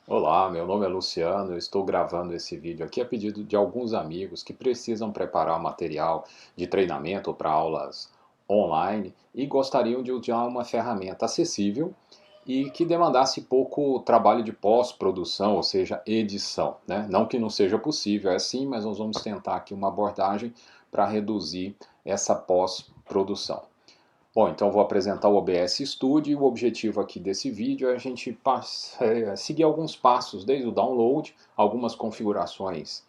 Olá, meu nome é Luciano. Eu estou gravando esse vídeo aqui a pedido de alguns amigos que precisam preparar material de treinamento para aulas online e gostariam de usar uma ferramenta acessível e que demandasse pouco trabalho de pós-produção, ou seja, edição, né? Não que não seja possível, é sim, mas nós vamos tentar aqui uma abordagem para reduzir essa pós-produção. Bom, então vou apresentar o OBS Studio e o objetivo aqui desse vídeo é a gente seguir alguns passos, desde o download, algumas configurações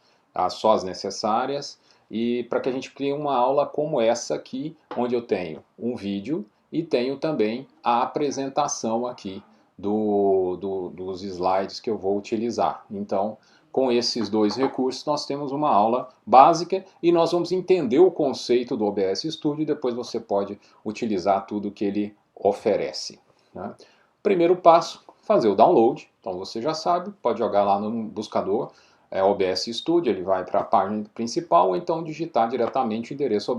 só as necessárias, e para que a gente crie uma aula como essa aqui, onde eu tenho um vídeo e tenho também a apresentação aqui dos slides que eu vou utilizar. Então, com esses dois recursos, nós temos uma aula básica e nós vamos entender o conceito do OBS Studio e depois você pode utilizar tudo que ele oferece. Né? Primeiro passo, fazer o download. Então você já sabe, pode jogar lá no buscador OBS Studio, ele vai para a página principal, ou então digitar diretamente o endereço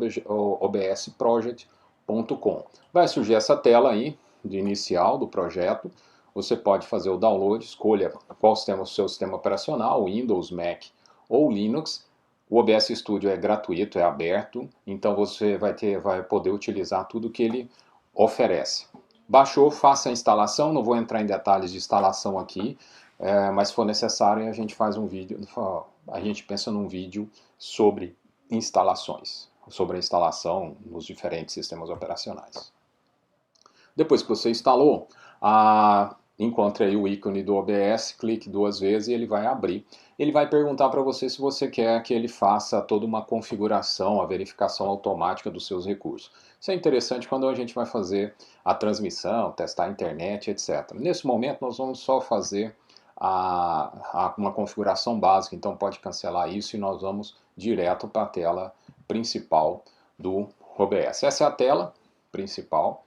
obsproject.com. Vai surgir essa tela aí de inicial do projeto. Você pode fazer o download, escolha qual sistema o seu sistema operacional, Windows, Mac ou Linux. O OBS Studio é gratuito, é aberto, então você vai poder utilizar tudo que ele oferece. Baixou, faça a instalação, não vou entrar em detalhes de instalação aqui, mas se for necessário a gente faz um vídeo, a gente pensa num vídeo sobre instalações, sobre a instalação nos diferentes sistemas operacionais. Depois que você instalou, encontre aí o ícone do OBS, clique duas vezes e ele vai abrir. Ele vai perguntar para você se você quer que ele faça toda uma configuração, a verificação automática dos seus recursos. Isso é interessante quando a gente vai fazer a transmissão, testar a internet, etc. Nesse momento nós vamos só fazer uma configuração básica, então pode cancelar isso e nós vamos direto para a tela principal do OBS. Essa é a tela principal.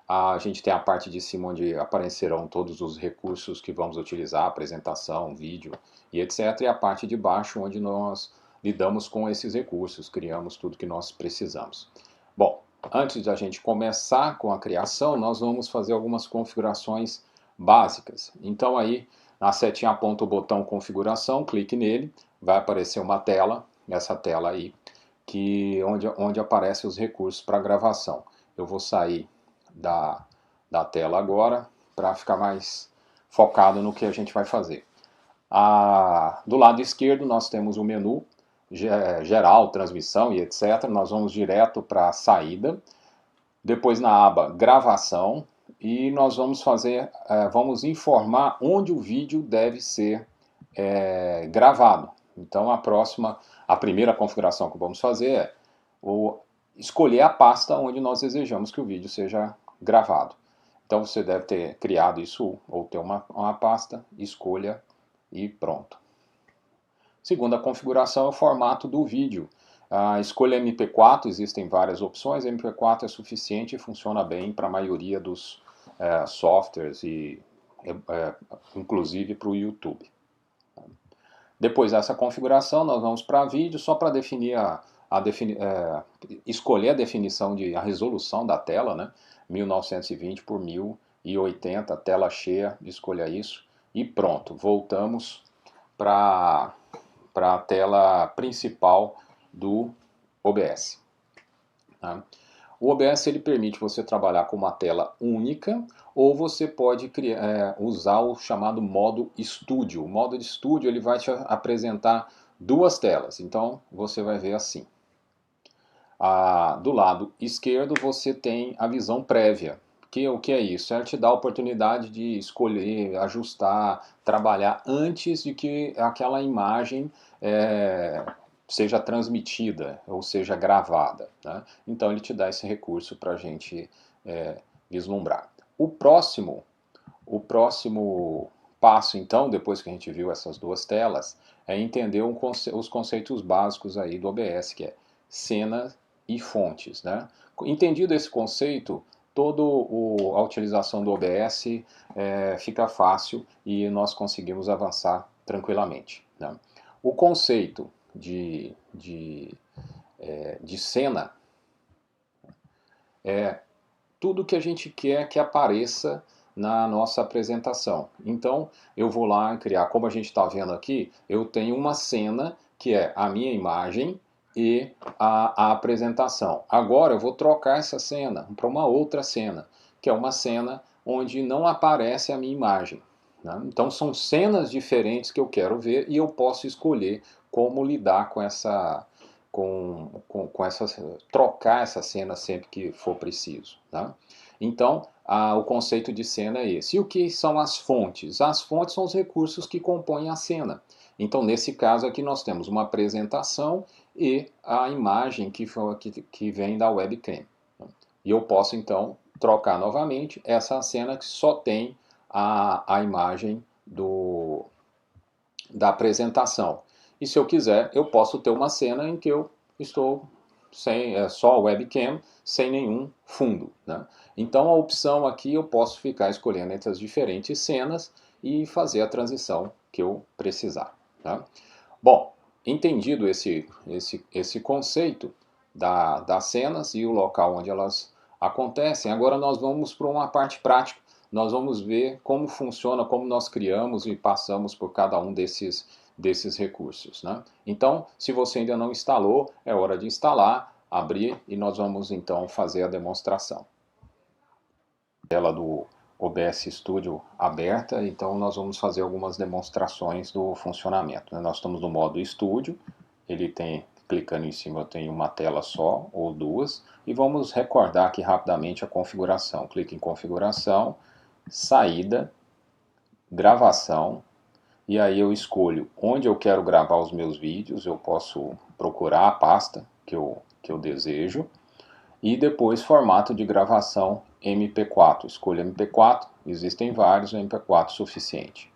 A gente tem a parte de cima onde aparecerão todos os recursos que vamos utilizar, apresentação, vídeo e etc. E a parte de baixo onde nós lidamos com esses recursos, criamos tudo que nós precisamos. Bom, antes de a gente começar com a criação, nós vamos fazer algumas configurações básicas. Então aí, na setinha aponta o botão configuração, clique nele, vai aparecer uma tela, essa tela aí, onde aparecem os recursos para gravação. Eu vou sair da tela agora para ficar mais focado no que a gente vai fazer. Do lado esquerdo nós temos o menu geral, transmissão e etc. Nós vamos direto para a saída. Depois na aba gravação e nós vamos vamos informar onde o vídeo deve ser gravado. Então a primeira configuração que vamos fazer é escolher a pasta onde nós desejamos que o vídeo seja gravado. Então você deve ter criado isso ou ter uma pasta, escolha e pronto. Segunda configuração é o formato do vídeo. A escolha MP4, existem várias opções, MP4 é suficiente e funciona bem para a maioria dos softwares e inclusive para o YouTube. Depois dessa configuração, nós vamos para vídeo, só para definir escolher a definição a resolução da tela, né? 1920 por 1080, tela cheia, escolha isso e pronto. Voltamos para a tela principal do OBS. Tá? O OBS ele permite você trabalhar com uma tela única ou você pode usar o chamado modo estúdio. O modo de estúdio ele vai te apresentar duas telas, então você vai ver assim. Do lado esquerdo você tem a visão prévia. O que é isso? Ela te dá a oportunidade de escolher, ajustar, trabalhar antes de que aquela imagem seja transmitida ou seja gravada. Né? Então ele te dá esse recurso para a gente vislumbrar. O próximo passo, então, depois que a gente viu essas duas telas, é entender os conceitos básicos aí do OBS, que é cena e fontes. Né? Entendido esse conceito, toda a utilização do OBS fica fácil e nós conseguimos avançar tranquilamente. Né? O conceito de cena é tudo que a gente quer que apareça na nossa apresentação. Então, eu vou lá criar, como a gente está vendo aqui, eu tenho uma cena que é a minha imagem e a apresentação. Agora eu vou trocar essa cena para uma outra cena, que é uma cena onde não aparece a minha imagem, né? Então são cenas diferentes que eu quero ver e eu posso escolher como lidar com essa, trocar essa cena sempre que for preciso, tá? Então, o conceito de cena é esse. E o que são as fontes? As fontes são os recursos que compõem a cena. Então, nesse caso aqui, nós temos uma apresentação e a imagem que vem da webcam. E eu posso, então, trocar novamente essa cena que só tem a imagem da apresentação. E se eu quiser, eu posso ter uma cena em que eu estou sem só webcam, sem nenhum fundo, né? Então a opção aqui eu posso ficar escolhendo entre as diferentes cenas e fazer a transição que eu precisar, tá? Bom, entendido esse conceito das cenas e o local onde elas acontecem, agora nós vamos para uma parte prática. Nós vamos ver como funciona, como nós criamos e passamos por cada um desses recursos, né? Então, se você ainda não instalou, é hora de instalar, abrir e nós vamos então fazer a demonstração. Tela do OBS Studio aberta, então nós vamos fazer algumas demonstrações do funcionamento, né? Nós estamos no modo Studio, ele tem, clicando em cima, tem uma tela só ou duas, e vamos recordar aqui rapidamente a configuração. Clique em configuração, saída, gravação, e aí eu escolho onde eu quero gravar os meus vídeos, eu posso procurar a pasta que eu desejo, e depois formato de gravação MP4. Escolha MP4, existem vários, o MP4 suficiente.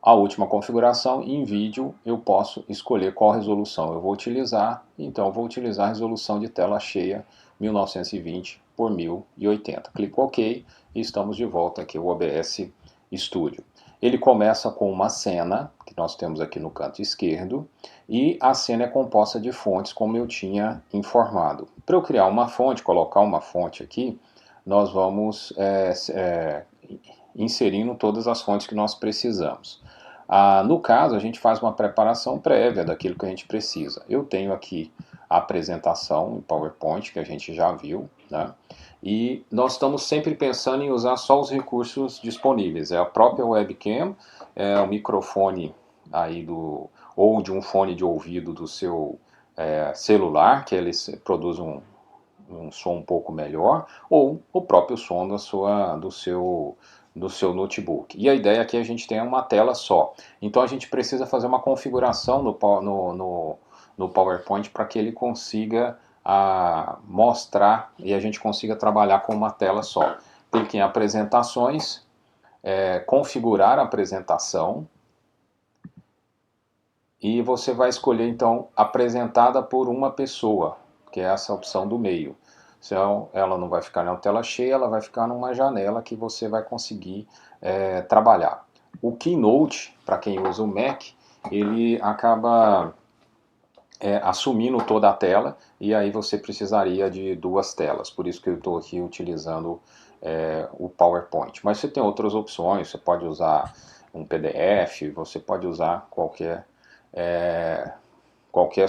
A última configuração, em vídeo, eu posso escolher qual resolução eu vou utilizar, então eu vou utilizar a resolução de tela cheia 1920 por 1080. Clico OK e estamos de volta aqui ao OBS Studio. Ele começa com uma cena, que nós temos aqui no canto esquerdo, e a cena é composta de fontes, como eu tinha informado. Para eu criar uma fonte, colocar uma fonte aqui, nós vamos inserindo todas as fontes que nós precisamos. No caso, a gente faz uma preparação prévia daquilo que a gente precisa. Eu tenho aqui a apresentação em PowerPoint, que a gente já viu, né? E nós estamos sempre pensando em usar só os recursos disponíveis. É a própria webcam, é o microfone aí ou de um fone de ouvido do seu celular, que ele produz um som um pouco melhor, ou o próprio som do seu notebook. E a ideia aqui é que a gente tenha uma tela só. Então a gente precisa fazer uma configuração no PowerPoint para que ele consiga mostrar e a gente consiga trabalhar com uma tela só. Clique em apresentações, configurar a apresentação, e você vai escolher então apresentada por uma pessoa, que é essa opção do meio. Então ela não vai ficar na tela cheia, ela vai ficar numa janela que você vai conseguir trabalhar. O Keynote, para quem usa o Mac, ele acaba assumindo toda a tela, e aí você precisaria de duas telas, por isso que eu estou aqui utilizando o PowerPoint. Mas você tem outras opções, você pode usar um PDF, você pode usar qualquer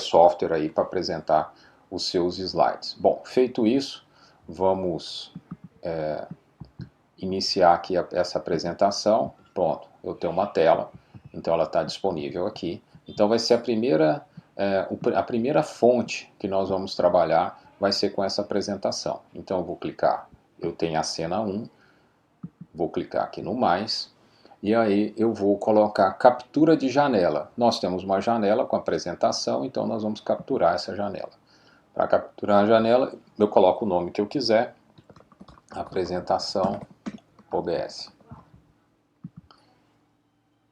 software aí para apresentar os seus slides. Bom, feito isso, vamos iniciar aqui essa apresentação. Pronto, eu tenho uma tela, então ela está disponível aqui. Então vai ser a primeira fonte que nós vamos trabalhar vai ser com essa apresentação. Então eu vou clicar, eu tenho a cena 1, vou clicar aqui no mais, e aí eu vou colocar captura de janela. Nós temos uma janela com apresentação, então nós vamos capturar essa janela. Para capturar a janela, eu coloco o nome que eu quiser, apresentação OBS.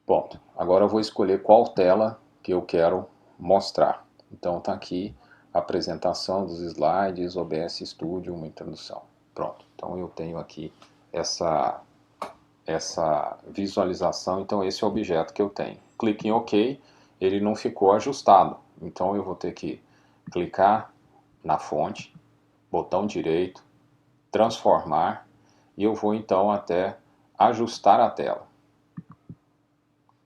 Pronto, agora eu vou escolher qual tela que eu quero mostrar. Então está aqui a apresentação dos slides, OBS Studio, uma introdução. Pronto, então eu tenho aqui essa visualização, então esse é o objeto que eu tenho. Clique em OK, ele não ficou ajustado, então eu vou ter que clicar na fonte, botão direito, transformar, e eu vou então até ajustar a tela.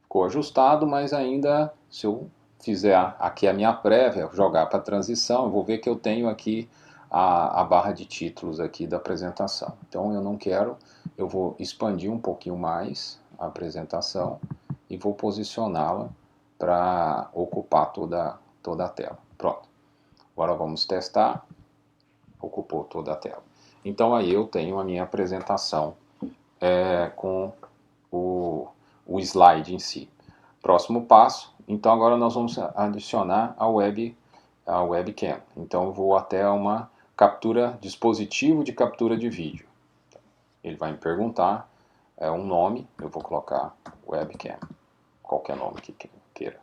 Ficou ajustado, mas ainda, se eu fizer aqui a minha prévia, jogar para transição, eu vou ver que eu tenho aqui a barra de títulos aqui da apresentação. Então eu não quero, eu vou expandir um pouquinho mais a apresentação e vou posicioná-la para ocupar toda a tela. Pronto. Agora vamos testar. Ocupou toda a tela. Então aí eu tenho a minha apresentação com o slide em si. Próximo passo, então agora nós vamos adicionar a webcam. Então eu vou até uma dispositivo de captura de vídeo. Ele vai me perguntar um nome, eu vou colocar webcam, qualquer nome que queira.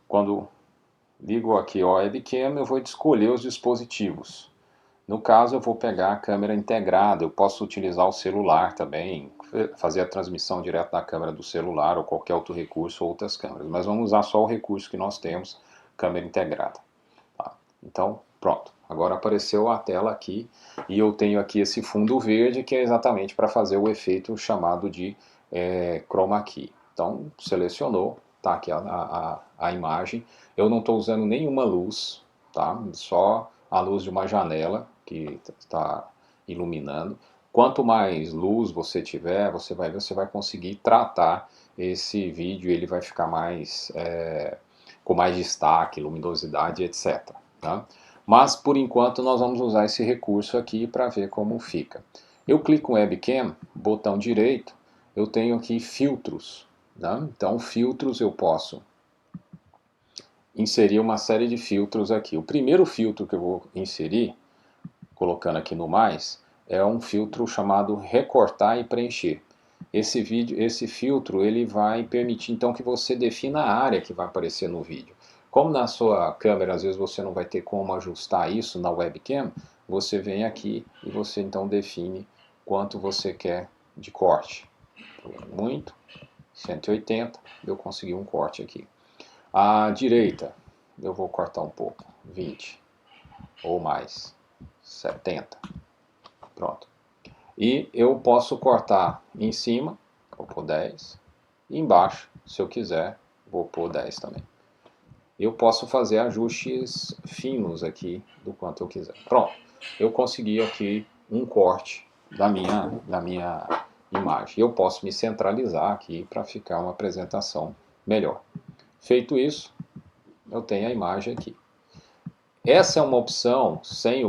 Quando ligo aqui o webcam, eu vou escolher os dispositivos. No caso, eu vou pegar a câmera integrada, eu posso utilizar o celular também, fazer a transmissão direto da câmera do celular ou qualquer outro recurso ou outras câmeras. Mas vamos usar só o recurso que nós temos, câmera integrada. Tá? Então, pronto. Agora apareceu a tela aqui e eu tenho aqui esse fundo verde que é exatamente para fazer o efeito chamado de chroma key. Então, selecionou, tá aqui a imagem. Eu não estou usando nenhuma luz, tá? Só a luz de uma janela que está iluminando. Quanto mais luz você tiver, você vai conseguir tratar esse vídeo, ele vai ficar mais com mais destaque, luminosidade, etc. Tá? Mas por enquanto nós vamos usar esse recurso aqui para ver como fica. Eu clico em Webcam, botão direito, eu tenho aqui filtros. Tá? Então filtros eu posso inserir uma série de filtros aqui. O primeiro filtro que eu vou inserir, colocando aqui no mais, é um filtro chamado recortar e preencher. Esse filtro ele vai permitir então que você defina a área que vai aparecer no vídeo. Como na sua câmera às vezes você não vai ter como ajustar isso na webcam, você vem aqui e você então define quanto você quer de corte. Muito, 180, eu consegui um corte aqui. À direita, eu vou cortar um pouco, 20 ou mais, 70. Pronto. E eu posso cortar em cima, vou pôr 10, e embaixo, se eu quiser, vou pôr 10 também. Eu posso fazer ajustes finos aqui do quanto eu quiser. Pronto, eu consegui aqui um corte da minha imagem. Eu posso me centralizar aqui para ficar uma apresentação melhor. Feito isso, eu tenho a imagem aqui. Essa é uma opção, se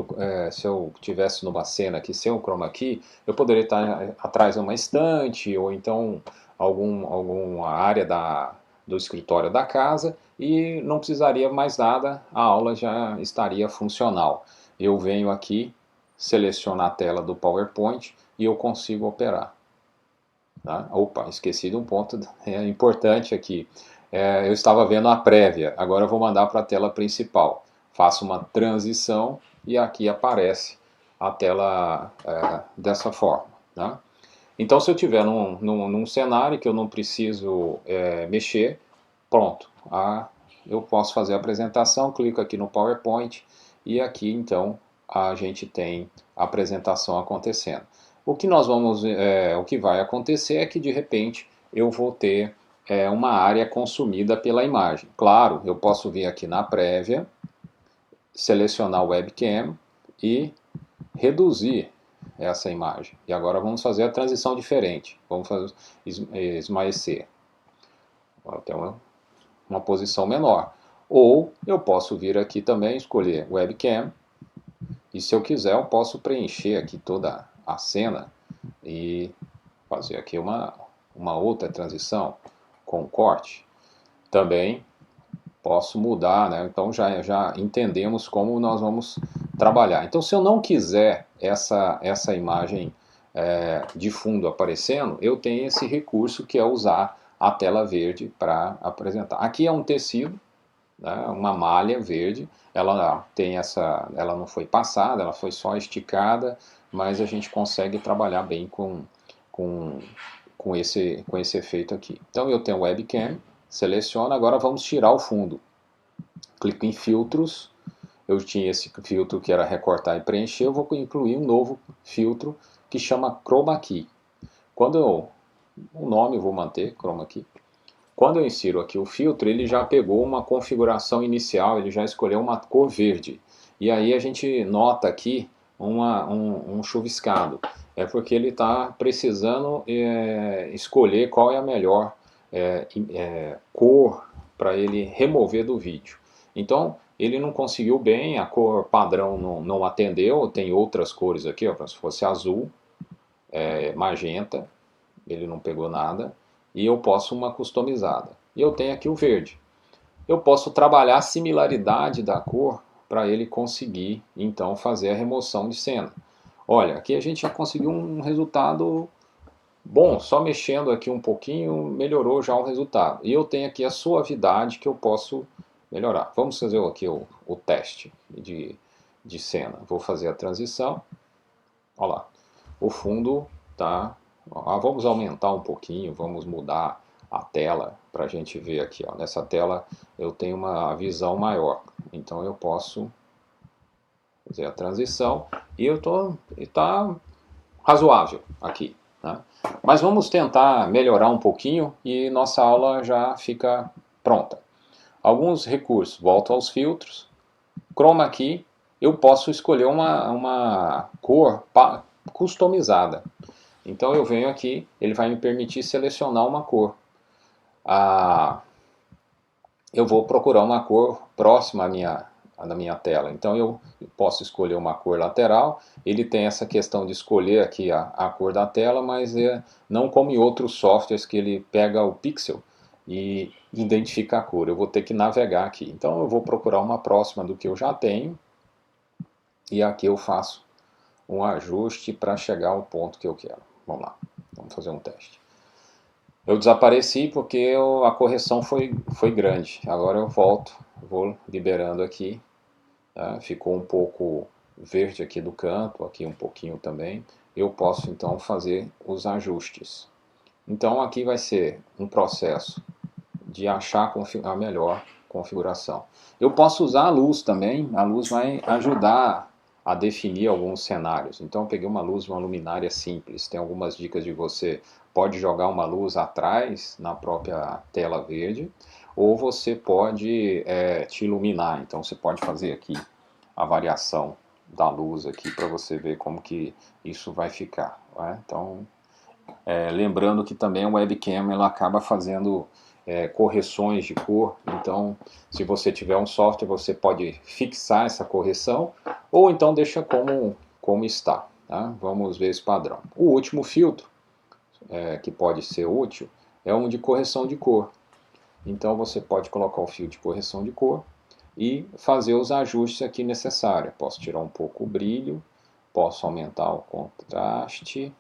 eu tivesse numa cena aqui sem o chroma key, eu poderia estar atrás de uma estante ou então alguma área do escritório da casa e não precisaria mais nada, a aula já estaria funcional. Eu venho aqui, seleciono a tela do PowerPoint e eu consigo operar. Tá? Opa, esqueci de um ponto importante aqui. Eu estava vendo a prévia, agora eu vou mandar para a tela principal. Faço uma transição e aqui aparece a tela dessa forma. Tá? Então se eu estiver num cenário que eu não preciso mexer, pronto. Eu posso fazer a apresentação, clico aqui no PowerPoint e aqui então a gente tem a apresentação acontecendo. O que vai acontecer é que de repente eu vou ter uma área consumida pela imagem. Claro, eu posso vir aqui na prévia, selecionar o webcam e reduzir essa imagem. E agora vamos fazer a transição diferente. Vamos fazer esmaecer. Até uma posição menor. Ou eu posso vir aqui também escolher webcam e se eu quiser eu posso preencher aqui toda a cena e fazer aqui uma outra transição com corte. Também posso mudar, né? Então já entendemos como nós vamos trabalhar. Então se eu não quiser essa imagem de fundo aparecendo, eu tenho esse recurso que é usar a tela verde para apresentar. Aqui é um tecido, né, uma malha verde, ela não foi passada, ela foi só esticada, mas a gente consegue trabalhar bem com esse efeito aqui. Então eu tenho o webcam, seleciono, agora vamos tirar o fundo. Clico em filtros, eu tinha esse filtro que era recortar e preencher, eu vou incluir um novo filtro que chama chroma key. o nome eu vou manter, chroma key. Quando eu insiro aqui o filtro, ele já pegou uma configuração inicial, ele já escolheu uma cor verde. E aí a gente nota aqui um chuviscado. É porque ele está precisando escolher qual é a melhor cor para ele remover do vídeo. Então, ele não conseguiu bem, a cor padrão não atendeu, tem outras cores aqui, ó, se fosse azul, magenta, ele não pegou nada, e eu posso uma customizada. E eu tenho aqui o verde. Eu posso trabalhar a similaridade da cor para ele conseguir, então, fazer a remoção de cena. Olha, aqui a gente já conseguiu um resultado bom, só mexendo aqui um pouquinho, melhorou já o resultado. E eu tenho aqui a suavidade que eu posso melhorar. Vamos fazer aqui o teste de cena. Vou fazer a transição. Olha lá, o fundo tá... vamos aumentar um pouquinho, vamos mudar a tela para a gente ver aqui. Ó. Nessa tela eu tenho uma visão maior, então eu posso fazer a transição e está razoável aqui. Né? Mas vamos tentar melhorar um pouquinho e nossa aula já fica pronta. Alguns recursos, volto aos filtros, chroma key, eu posso escolher uma cor customizada. Então eu venho aqui, ele vai me permitir selecionar uma cor. Eu vou procurar uma cor próxima da minha tela. Então eu posso escolher uma cor lateral. Ele tem essa questão de escolher aqui a cor da tela, mas não como em outros softwares que ele pega o pixel e identifica a cor. Eu vou ter que navegar aqui. Então eu vou procurar uma próxima do que eu já tenho. E aqui eu faço um ajuste para chegar ao ponto que eu quero. Vamos lá, vamos fazer um teste. Eu desapareci porque a correção foi grande. Agora eu volto, vou liberando aqui. Tá? Ficou um pouco verde aqui do canto, aqui um pouquinho também. Eu posso então fazer os ajustes. Então aqui vai ser um processo de achar a melhor configuração. Eu posso usar a luz também, a luz vai ajudar a definir alguns cenários. Então eu peguei uma luz, uma luminária simples, tem algumas dicas de você pode jogar uma luz atrás na própria tela verde, ou você pode te iluminar, então você pode fazer aqui a variação da luz aqui para você ver como que isso vai ficar. Né? Então, lembrando que também a webcam ela acaba fazendo correções de cor, então se você tiver um software você pode fixar essa correção ou então deixa como está. Tá? Vamos ver esse padrão. O último filtro que pode ser útil é um de correção de cor. Então você pode colocar o fio de correção de cor e fazer os ajustes aqui necessários. Posso tirar um pouco o brilho, posso aumentar o contraste,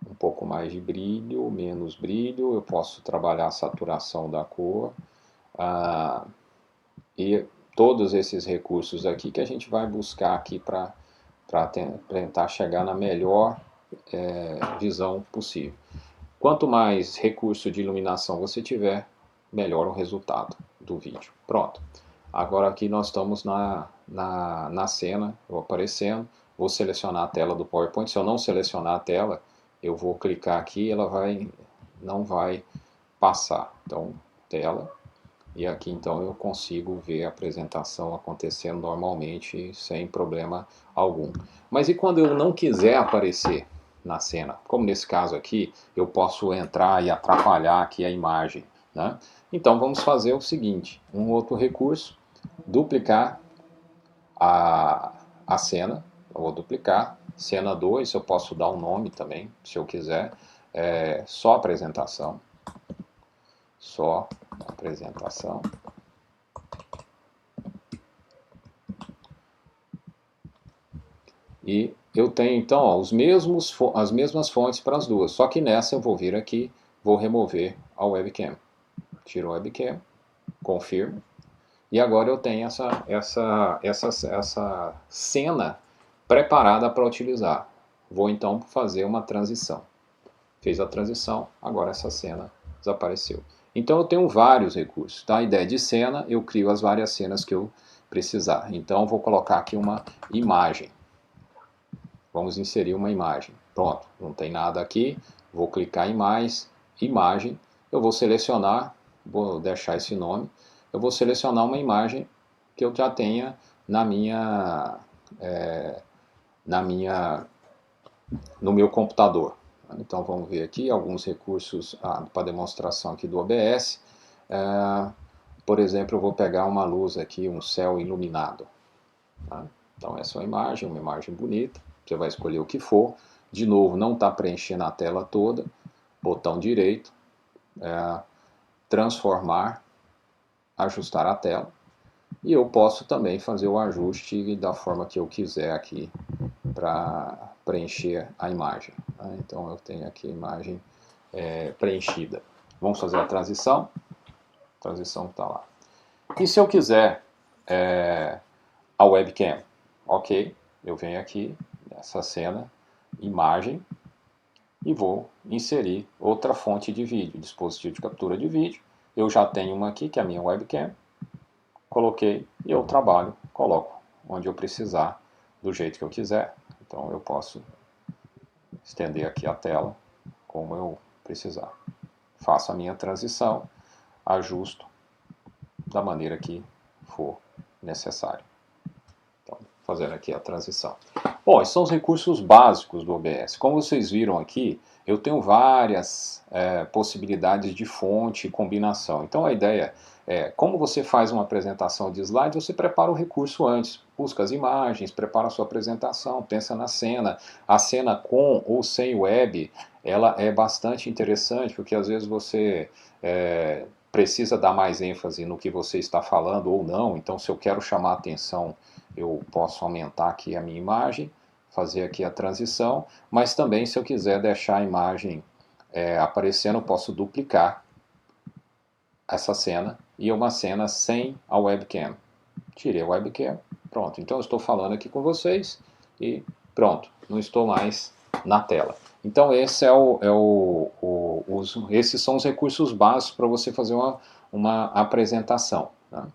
um pouco mais de brilho, menos brilho, eu posso trabalhar a saturação da cor e todos esses recursos aqui que a gente vai buscar aqui para tentar chegar na melhor visão possível. Quanto mais recurso de iluminação você tiver, melhor o resultado do vídeo. Pronto. Agora aqui nós estamos na cena, eu aparecendo, vou selecionar a tela do PowerPoint. Se eu não selecionar a tela, eu vou clicar aqui e ela não vai passar. Então, tela, e aqui então eu consigo ver a apresentação acontecendo normalmente, sem problema algum. Mas e quando eu não quiser aparecer na cena? Como nesse caso aqui, eu posso entrar e atrapalhar aqui a imagem. Né? Então vamos fazer o seguinte, um outro recurso, duplicar a cena, eu vou duplicar, cena 2, eu posso dar um nome também, se eu quiser, só apresentação, e eu tenho então ó, as mesmas fontes para as duas, só que nessa eu vou vir aqui, vou remover a webcam, tiro a webcam, confirmo, e agora eu tenho essa cena preparada para utilizar. Vou então fazer uma transição. Fez a transição, agora essa cena desapareceu. Então eu tenho vários recursos. Tá? A ideia de cena, eu crio as várias cenas que eu precisar. Então vou colocar aqui uma imagem. Vamos inserir uma imagem. Pronto, não tem nada aqui. vou clicar em mais, imagem, eu vou selecionar, vou deixar esse nome, eu vou selecionar uma imagem que eu já tenha no meu computador. Então vamos ver aqui alguns recursos para demonstração aqui do OBS. Por exemplo, eu vou pegar uma luz aqui, um céu iluminado. Tá? Então essa é uma imagem bonita, você vai escolher o que for. De novo, não está preenchendo a tela toda, botão direito, transformar, ajustar a tela. E eu posso também fazer o ajuste da forma que eu quiser aqui para preencher a imagem. Tá? Então eu tenho aqui a imagem preenchida. Vamos fazer a transição. A transição está lá. E se eu quiser a webcam? Ok, eu venho aqui nessa cena, imagem, e vou inserir outra fonte de vídeo, dispositivo de captura de vídeo. Eu já tenho uma aqui, que é a minha webcam. Coloquei e eu trabalho, coloco onde eu precisar, do jeito que eu quiser. Então eu posso estender aqui a tela como eu precisar. Faço a minha transição, ajusto da maneira que for necessário. Então, fazendo aqui a transição. Bom, esses são os recursos básicos do OBS. Como vocês viram aqui, eu tenho várias possibilidades de fonte e combinação. Então a ideia é, como você faz uma apresentação de slide, você prepara o recurso antes. Busca as imagens, prepara a sua apresentação, pensa na cena. A cena com ou sem web, ela é bastante interessante, porque às vezes você precisa dar mais ênfase no que você está falando ou não. Então se eu quero chamar a atenção, eu posso aumentar aqui a minha imagem, fazer aqui a transição, mas também se eu quiser deixar a imagem aparecendo, eu posso duplicar essa cena e uma cena sem a webcam. Tirei a webcam, pronto. Então eu estou falando aqui com vocês e pronto, não estou mais na tela. Então esse esses são os recursos básicos para você fazer uma apresentação. Tá?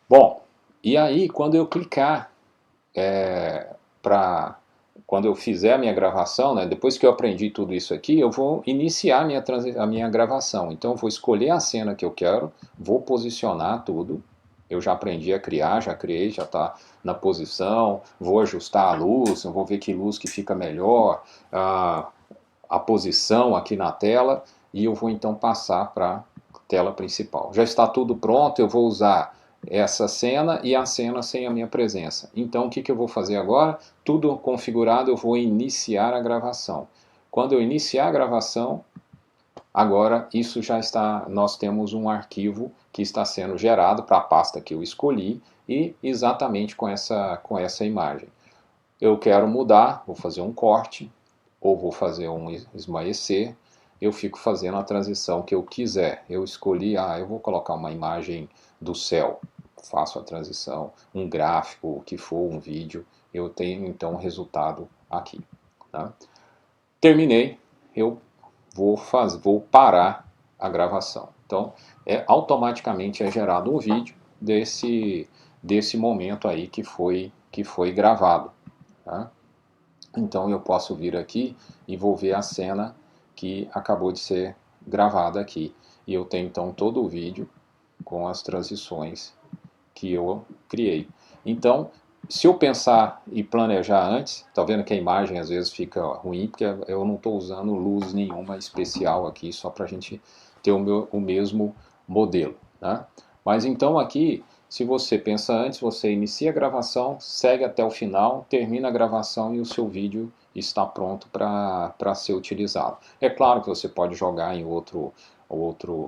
Bom, e aí quando eu clicar quando eu fizer a minha gravação, né, depois que eu aprendi tudo isso aqui, eu vou iniciar a minha gravação. Então eu vou escolher a cena que eu quero, vou posicionar tudo. Eu já aprendi a criar, já criei, já está na posição. Vou ajustar a luz, vou ver que luz que fica melhor, a posição aqui na tela. E eu vou então passar para a tela principal. Já está tudo pronto, eu vou usar essa cena e a cena sem a minha presença. Então o que eu vou fazer agora? Tudo configurado, eu vou iniciar a gravação. Quando eu iniciar a gravação, agora isso já está, nós temos um arquivo que está sendo gerado para a pasta que eu escolhi e exatamente com essa imagem. Eu quero mudar, vou fazer um corte ou vou fazer um esmaecer, eu fico fazendo a transição que eu quiser. Eu escolhi, eu vou colocar uma imagem do céu, faço a transição, um gráfico, o que for, um vídeo, eu tenho então o resultado aqui. Tá? Terminei, eu vou parar a gravação. Então, automaticamente é gerado um vídeo desse momento aí que foi gravado. Tá? Então eu posso vir aqui e vou ver a cena que acabou de ser gravada aqui. E eu tenho então todo o vídeo com as transições que eu criei. Então, se eu pensar e planejar antes, tá vendo que a imagem às vezes fica ruim, porque eu não estou usando luz nenhuma especial aqui, só para a gente ter o mesmo modelo. Né? Mas então aqui, se você pensa antes, você inicia a gravação, segue até o final, termina a gravação e o seu vídeo está pronto para ser utilizado. É claro que você pode jogar em outro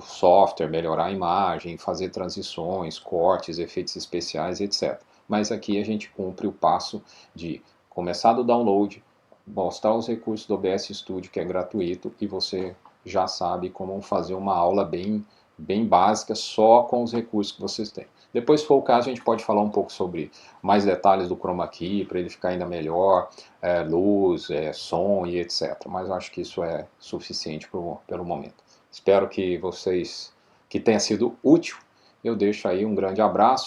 software, melhorar a imagem, fazer transições, cortes, efeitos especiais, etc. Mas aqui a gente cumpre o passo de começar do download, mostrar os recursos do OBS Studio, que é gratuito, e você já sabe como fazer uma aula bem básica só com os recursos que vocês têm. Depois, se for o caso, a gente pode falar um pouco sobre mais detalhes do Chroma Key, para ele ficar ainda melhor, luz, som e etc. Mas eu acho que isso é suficiente pelo momento. Espero que tenha sido útil. Eu deixo aí um grande abraço.